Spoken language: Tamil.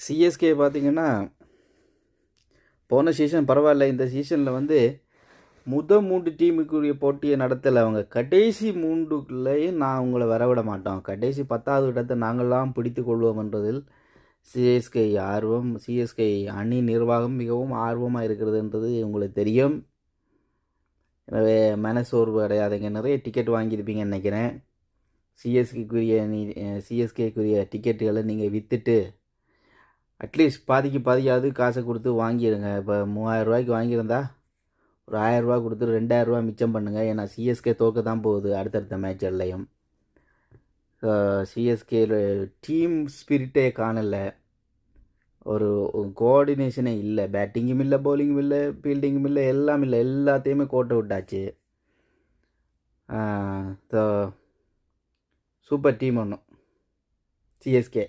சிஎஸ்கே பார்த்தீங்கன்னா, போன சீசன் பரவாயில்ல. இந்த சீசனில் வந்து 3 டீமுக்குரிய போட்டியை நடத்தலை. அவங்க கடைசி 3க்குள்ளேயும் நான் உங்களை வரவிட மாட்டோம், கடைசி 10வது இடத்தை நாங்கள்லாம் பிடித்து கொள்வோம் என்பதில் சிஎஸ்கே அணி நிர்வாகம் மிகவும் ஆர்வமாக இருக்கிறதுன்றது உங்களுக்கு தெரியும். எனவே மனசோர்வு அடையாதீங்க. நிறைய டிக்கெட் வாங்கியிருப்பீங்கன்னு நினைக்கிறேன். சிஎஸ்கேக்குரிய டிக்கெட்டுகளை நீங்கள் விற்றுட்டு அட்லீஸ்ட் பாதியாவது காசை கொடுத்து வாங்கிடுங்க. இப்போ 3000 ரூபாய்க்கு வாங்கியிருந்தா ஒரு 1000 ரூபா கொடுத்து 2000 ரூபா மிச்சம் பண்ணுங்கள். ஏன்னா சிஎஸ்கே தோற்க தான் போகுது அடுத்தடுத்த மேட்ச்லையும். சிஎஸ்கே டீம் ஸ்பிரிட்டே காணலை, ஒரு கோஆர்டினேஷனே இல்லை. பேட்டிங்கும் இல்லை, பவுலிங்கும் இல்லை, ஃபீல்டிங்கும் இல்லை, எல்லாம் இல்லை. எல்லாத்தையுமே கோட்டை விட்டாச்சு. சூப்பர் டீம் ஒன்று சிஎஸ்கே.